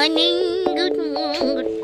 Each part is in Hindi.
morning, good morning.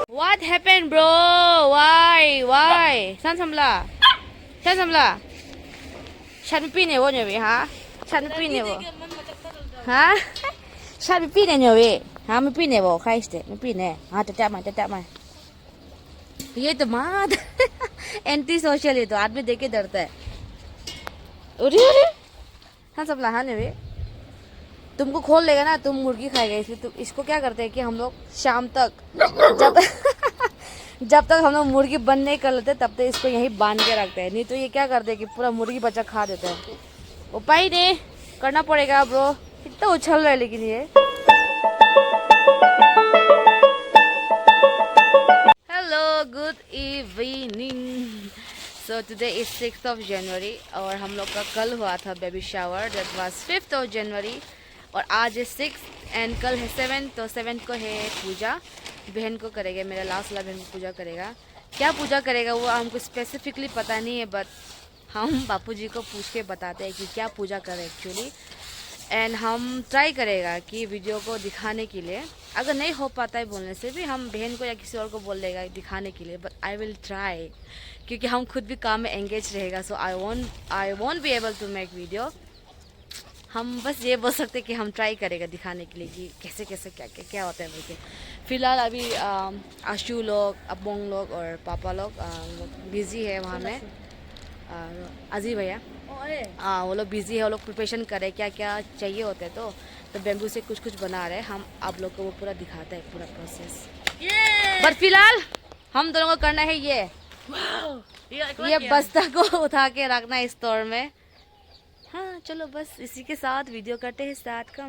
What happened, bro? Why? Why? San samla? San samla? Chan pi ne wo nyo bi ha? Chan pi ne wo? Ha? Chan pi ne nyo bi? Ha me pi ne wo? Khai ste, me pi ne. Ha ta ta ma. ये तो माँ एंटी सोशल है तो आदमी देख के डरता है। अरे अरे हाँ सब लहान है वे तुमको खोल लेगा ना तुम मुर्गी खाएगा इसलिए तुम इसको क्या करते हैं कि हम लोग शाम तक जब तक हम लोग मुर्गी बंद नहीं कर लेते तब तक इसको यहीं बांध के रखते हैं नहीं तो ये क्या करते हैं कि पूरा मुर्गी बच्चा खा देता है। उपाय नहीं करना पड़ेगा ब्रो कितना उछल रहा है लेकिन ये good evening so today is 6th of January और हम लोग का कल हुआ था baby shower that was 5th of January और आज है 6th एंड कल है 7th तो 7th को है पूजा बहन को करेगा मेरा लास्ट वाला बहन को पूजा करेगा क्या पूजा करेगा वो हमको स्पेसिफिकली पता नहीं है बट हम बापू जी को पूछ के बताते हैं कि क्या पूजा करें एक्चुअली एंड हम ट्राई करेगा कि वीडियो को दिखाने के लिए अगर नहीं हो पाता है बोलने से भी हम बहन को या किसी और को बोल देगा दिखाने के लिए बट आई विल ट्राई क्योंकि हम खुद भी काम में एंगेज रहेगा so I won't be able to make video हम बस ये बोल सकते कि हम ट्राई करेगा दिखाने के लिए कि कैसे कैसे क्या होता है बोल के फिलहाल अभी आशु लोग अपोंग लोग और पापा लोग बिजी है वहाँ में अजी भैया वो लोग बिजी है वो लोग प्रिपरेशन करे क्या क्या चाहिए होते हैं तो बेम्बू से कुछ बना रहे हैं हम आप लोग को वो पूरा दिखाते हैं पूरा प्रोसेस बट फिलहाल हम दोनों को करना है ये बस्ता को उठा के रखना है स्टोर में हाँ चलो बस इसी के साथ वीडियो करते हैं स्टार्ट का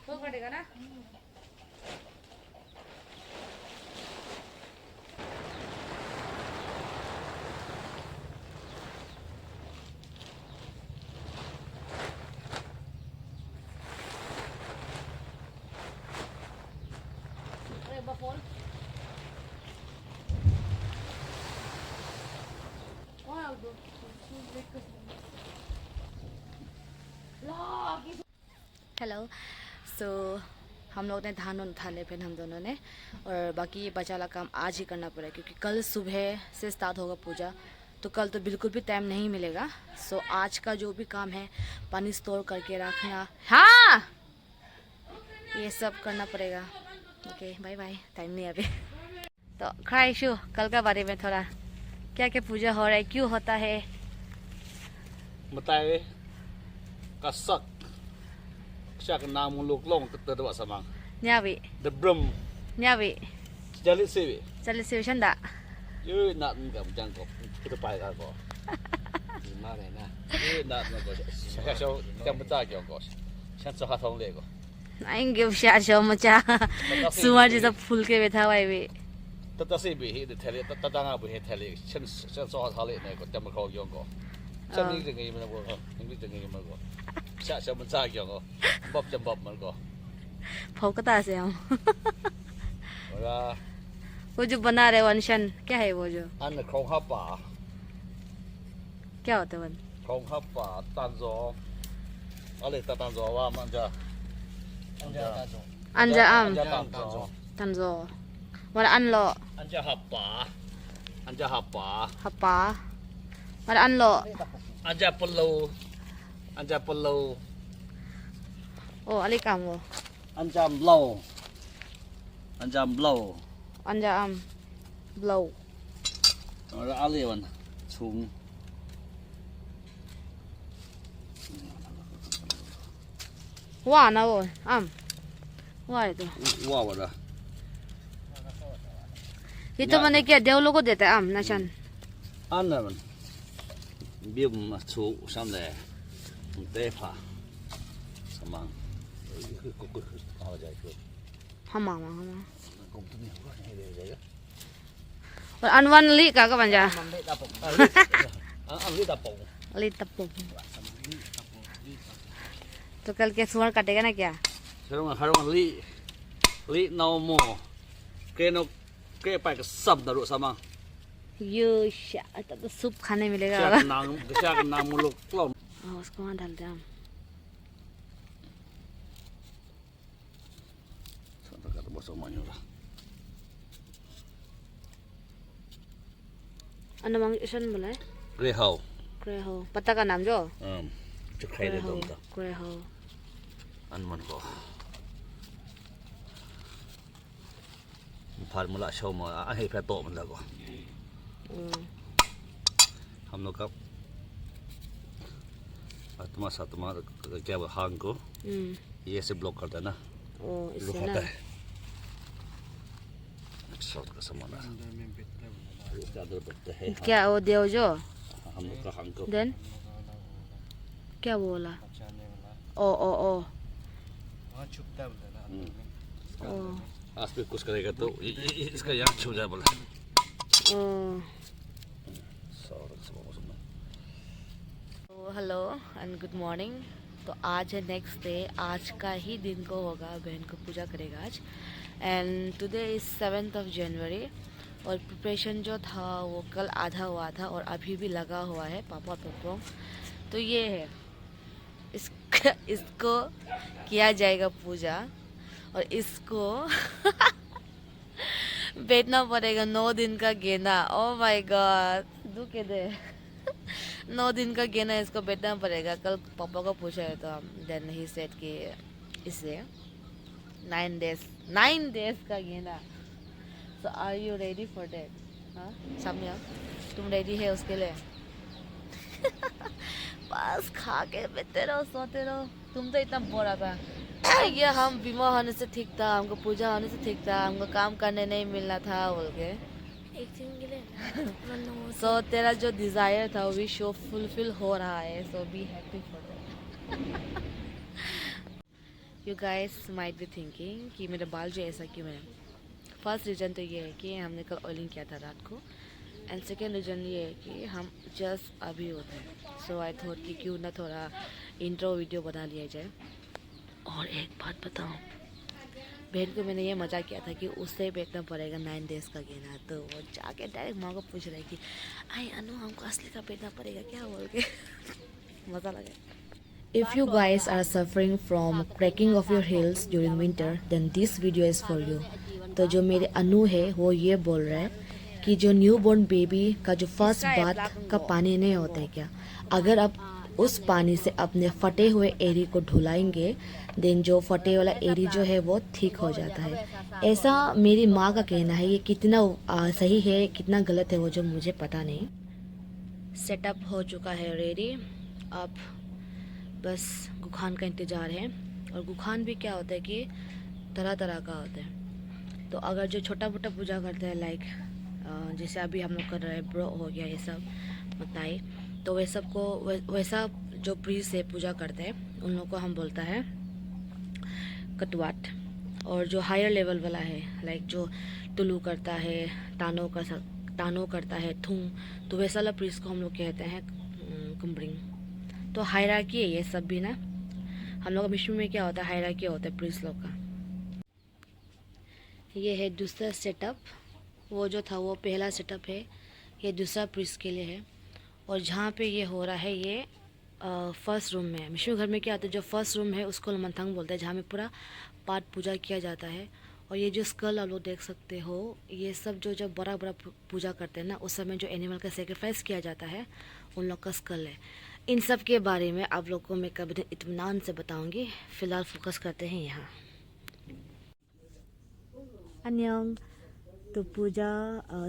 तो कटेगा ना फोन हेलो सो हम लोग ने धान उठा ले फिर हम दोनों ने और बाकी ये बचा वाला काम आज ही करना पड़ेगा क्योंकि कल सुबह से स्टार्ट होगा पूजा तो कल तो बिल्कुल भी टाइम नहीं मिलेगा सो आज का जो भी काम है पानी स्टोर करके रखना हाँ ये सब करना पड़ेगा ओके बाय बाय टाइम नहीं अभी तो खाइशु कल का बारे में थोड़ा क्या क्या पूजा हो रहा है क्यों होता है बताए कसक शक नाम लोक लोंग तत्व समang nyawi the brum nyawi jali sewi jali sewi chanda yu nat ngam jang ko kita pai ka ko di ma ne na yu nat ngam ko sha sha jam ta kyong ko shan sa ha thong le ko anh kêu xa cho mà cha suar जी सब फूल के बैठा हुआ है वे tata se bi hi de thale tata nga bu he thale shan so ha thale ne ko tam ko yong ko shan ni de ngi ma ko ngi de ngi ma ko sha sha ma cha kyong ko bob jam bob man ko phau का तासे हम और वो जो बना रहे वंशन क्या है वो जो an khong ha pa क्या होता है one khong ha pa tan zo ale ta tan zo wa man ja anja am tan zo tanzo wala anlo anja ha pa hapa wala anlo anja pelo oh ali kam wo anjam blow anja am blow rồi ali wan chung wa na wo am wa itu wow rồi itu mana क्या देव लोगों को देता है am nasan ăn rồi mình biếm mà chú xong rồi tê phà xong mang hama और अनवन ली का बन जा ăn lít đập bụng ली तपो तो कल क्या सुअर काटेगा ना क्या? Sekarang harus li nau mo के पाए के सब दरो sama यो शायद तो सूप खाने मिलेगा siya nang muluk klom उसको वहाँ डाल दे हम। Santa kata bosok manyo lah अनमंग इशन बोला है Rehau ग्रे हो पत्ता का नाम जो Cekai dia dong ta grey हो Anman ko Formula show mo ahi pa to man ko हम लोग का आत्मा सात्मा क्या हांग को ये से ब्लॉक करता है ना इससे ना रुकाता है शॉट का सामान इसका दो तकते है क्या वो देव जो हम लोग का हांग को देन क्या बोला ओ वहाँ छुपता बोला ना ओ आज भी कुछ करेगा तो इसका यहाँ छू जाए बोला हेलो एंड गुड मॉर्निंग। तो आज है नेक्स्ट डे, आज का ही दिन को होगा, बहन को पूजा करेगा आज। And today is 7th of January और प्रिपरेशन जो था वो कल आधा हुआ था और अभी भी लगा हुआ है पापा पप्पो। तो ये है इसको किया जाएगा पूजा और इसको बैठना पड़ेगा 9 दिन का गेना। ओ माय गॉड दू के दे 9 दिन का गेना इसको बैठना पड़ेगा। कल पापा को पूछा है तो देन ही सेड कि इसे 9 डेज का गेना। So are you ready for that? हाँ सामया तुम रेडी है उसके लिए? बस खा के बैठते रहो सोते रहो। तुम तो इतना बोरा था ये हम बीमार होने से ठीक था, हमको पूजा होने से ठीक था, हमको काम करने नहीं मिलना था बोल के एक दिन के लिए सो तेरा जो डिजायर था वो भी शो फुलफिल हो रहा है। So be happy for that. You guys might be thinking कि मेरे बाल जो ऐसा क्यों है। फर्स्ट रीज़न तो ये है कि हमने कल ऑयलिंग किया था रात को एंड सेकेंड रीज़न ये है कि हम जस्ट अभी होते हैं। सो आई थॉट कि क्यों ना थोड़ा इंट्रो वीडियो बना लिया जाए। और एक बात बताऊं, बहन को मैंने ये मजाक किया था कि उससे बैठना पड़ेगा 9 डेज का गेना। तो वो जाके डायरेक्ट माँ को पूछ रही कि आई अनु हमको असली का बैठना पड़ेगा क्या बोल के मज़ा लगा। If you guys are suffering from cracking of your heels during winter, then this video is for you. तो जो मेरे अनु है वो ये बोल रहा है कि जो न्यू बॉर्न बेबी का जो फर्स्ट बाथ का पानी नहीं होता है क्या, अगर आप उस पानी से अपने फटे हुए एरी को धुलाएंगे देन जो फटे वाला एरी जो है वो ठीक हो जाता है। ऐसा मेरी माँ का कहना है। ये कितना सही है कितना गलत है वो जो मुझे पता नहीं। सेटअप हो चुका है रेडी, अब बस गुखान का इंतज़ार है। और गुखान भी क्या होता है कि तरह तरह का होता है। तो अगर जो छोटा मोटा पूजा करते हैं लाइक जैसे अभी हम लोग कर रहे हैं ब्रो हो गया ये सब बताइए, तो वे सबको वैसा जो प्रीस्ट से पूजा करते हैं उन लोगों को हम बोलता है कटवाट। और जो हायर लेवल वाला है लाइक जो तुलू करता है तानो करता है थूम, तो वैसा वाला प्रीस्ट को हम लोग कहते हैं कुम्बरिंग। तो हायरार्की है ये सब भी ना। हम लोग मिशन में क्या होता है हायरार्की होता है प्रीस्ट लोग का। ये है दूसरा सेटअप, वो जो था वो पहला सेटअप है, ये दूसरा प्रीस्ट के लिए है। और जहाँ पे ये हो रहा है ये फर्स्ट रूम में है। मिशू घर में क्या होता है जो फर्स्ट रूम है उसको लमनथंग बोलते हैं, जहाँ में पूरा पाठ पूजा किया जाता है। और ये जो स्कल आप लोग देख सकते हो ये सब जो बड़ा बड़ा पूजा करते हैं ना उस समय जो एनिमल का सेक्रीफाइस किया जाता है उन लोग का स्कल है। इन सब के बारे में आप लोग को मैं कभी इत्मीनान से बताऊंगी। फ़िलहाल फोकस करते हैं यहाँ। अन्यंग तो पूजा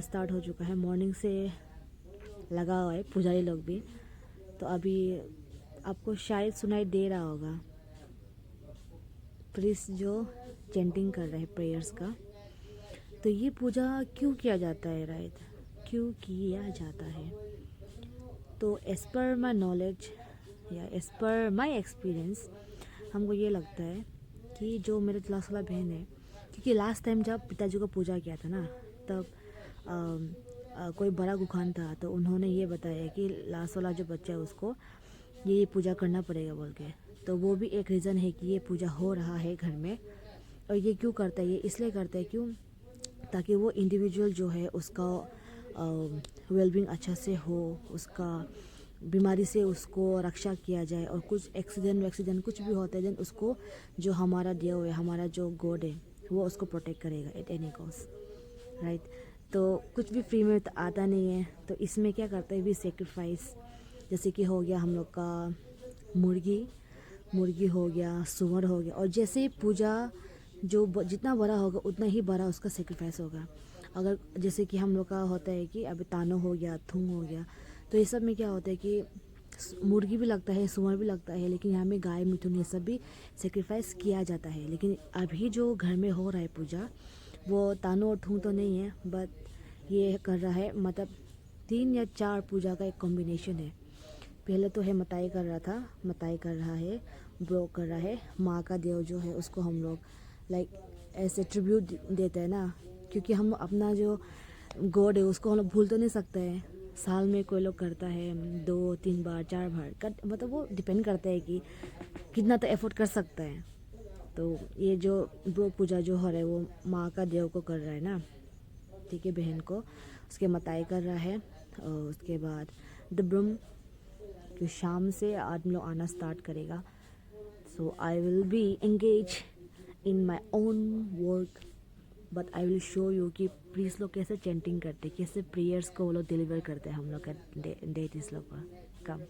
स्टार्ट हो चुका है, मॉर्निंग से लगा हुआ है पुजारी लोग भी। तो अभी आपको शायद सुनाई दे रहा होगा प्रीस्ट जो चैंटिंग कर रहे हैं प्रेयर्स का। तो ये पूजा क्यों किया जाता है राइट, क्यों किया जाता है? तो एज़ पर माई नॉलेज या एज़ पर माई एक्सपीरियंस हमको ये लगता है कि जो मेरे क्लास वाला बहन है, क्योंकि लास्ट टाइम जब पिताजी को पूजा किया था ना तब कोई बड़ा गुखान था तो उन्होंने ये बताया कि लास्ट वाला जो बच्चा है उसको ये पूजा करना पड़ेगा बोल के। तो वो भी एक रीज़न है कि ये पूजा हो रहा है घर में। और ये क्यों करता है, ये इसलिए करता है क्यों, ताकि वो इंडिविजुअल जो है उसका वेलबींग अच्छा से हो, उसका बीमारी से उसको रक्षा किया जाए, और कुछ एक्सीडेंट कुछ भी होता है देन उसको जो हमारा देव है, हमारा जो गॉड है, वो उसको प्रोटेक्ट करेगा एट एनी कॉस्ट, राइट। तो कुछ भी फ्री में तो आता नहीं है, तो इसमें क्या करते हैं भी सेक्रीफाइस, जैसे कि हो गया हम लोग का मुर्गी हो गया, सुअर हो गया, और जैसे ही पूजा जो जितना बड़ा होगा उतना ही बड़ा उसका सेक्रीफाइस होगा। अगर जैसे कि हम लोग का होता है कि अभी तानो हो गया, थुंग हो गया, तो ये सब में क्या होता है कि मुर्गी भी लगता है, सुअर भी लगता है, लेकिन यहाँ में गाय मिथुन ये सब भी सेक्रीफाइस किया जाता है। लेकिन अभी जो घर में हो रहा है पूजा, वो तानो और थुंग तो नहीं है, बट ये कर रहा है मतलब 3 या 4 पूजा का एक कॉम्बिनेशन है। पहले तो है मताई कर रहा है, ब्रो कर रहा है, माँ का देव जो है उसको हम लोग लाइक ऐसे ट्रिब्यूट देते हैं ना, क्योंकि हम अपना जो गॉड है उसको हम लोग भूल तो नहीं सकते हैं। साल में कोई लोग करता है 2-3 बार 4 बार मतलब वो डिपेंड करता है कि कितना तो एफर्ट कर सकता है। तो ये जो ब्रो पूजा जो हो रहा है वो माँ का देव को कर रहा है ना, ठीक है, बहन को उसके मताई कर रहा है। और उसके बाद द ब्रह्म जो शाम से आदमी लोग आना स्टार्ट करेगा। So I will be engage in my own work, but I will show you कि प्रीस्ट लोग कैसे चैंटिंग करते, कैसे प्रेयर्स को वो लोग डिलीवर करते हैं हम लोग का डेटीज लोग का काम।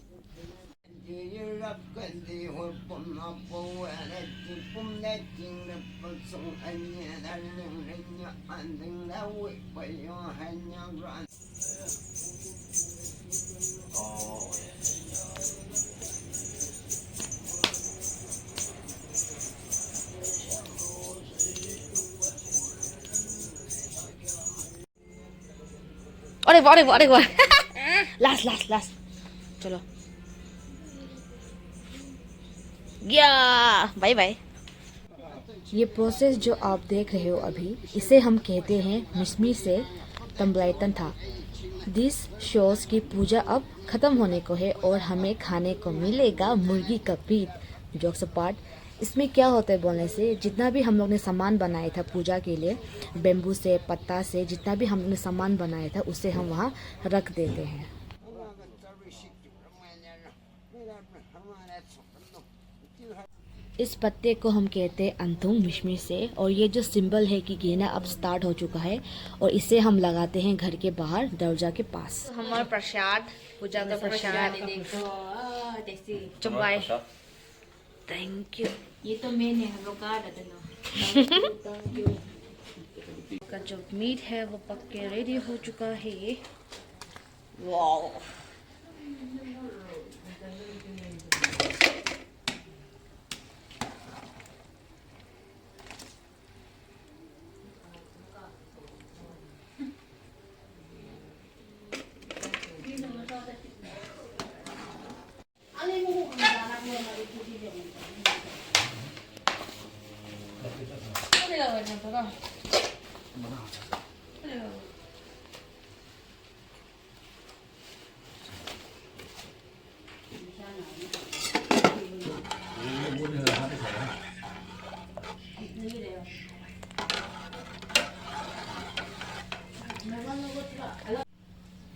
अरे वाह लास्ट चलो या बाय बाय। ये प्रोसेस जो आप देख रहे हो अभी, इसे हम कहते हैं मिसमी से तंबलाइतन था। दिस शोज की पूजा अब खत्म होने को है और हमें खाने को मिलेगा मुर्गी का पीठ। जोक्स अपार्ट, इसमें क्या होता है बोलने से, जितना भी हम लोग ने सामान बनाया था पूजा के लिए, बेम्बू से, पत्ता से, जितना भी हम लोग ने सामान बनाया था उसे हम वहाँ रख देते हैं। इस पत्ते को हम कहते हैं अंतुंग मिशमी से, और ये जो सिंबल है कि गेना अब स्टार्ट हो चुका है, और इसे हम लगाते हैं घर के बाहर दरवाजा के पास। हमारा प्रसाद, पूजा का प्रसाद चुम्बाई, थैंक यू। ये तो मैंने हम लोग का का जो मीट है वो पक के रेडी हो चुका है। वाओ,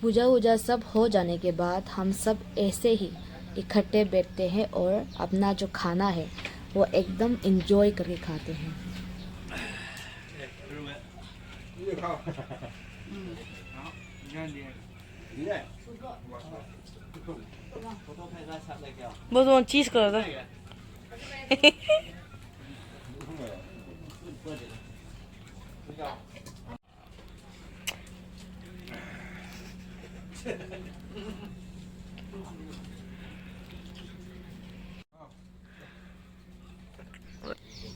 पूजा वूजा सब हो जाने के बाद हम सब ऐसे ही इकट्ठे बैठते हैं और अपना जो खाना है वो एकदम इंजॉय करके खाते हैं। बस वो चीज कर रहा है।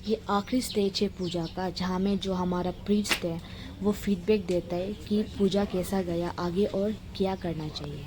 ये आखिरी स्टेज है पूजा का, जहाँ में जो हमारा प्रीस्ट है वो फीडबैक देता है कि पूजा कैसा गया, आगे और क्या करना चाहिए।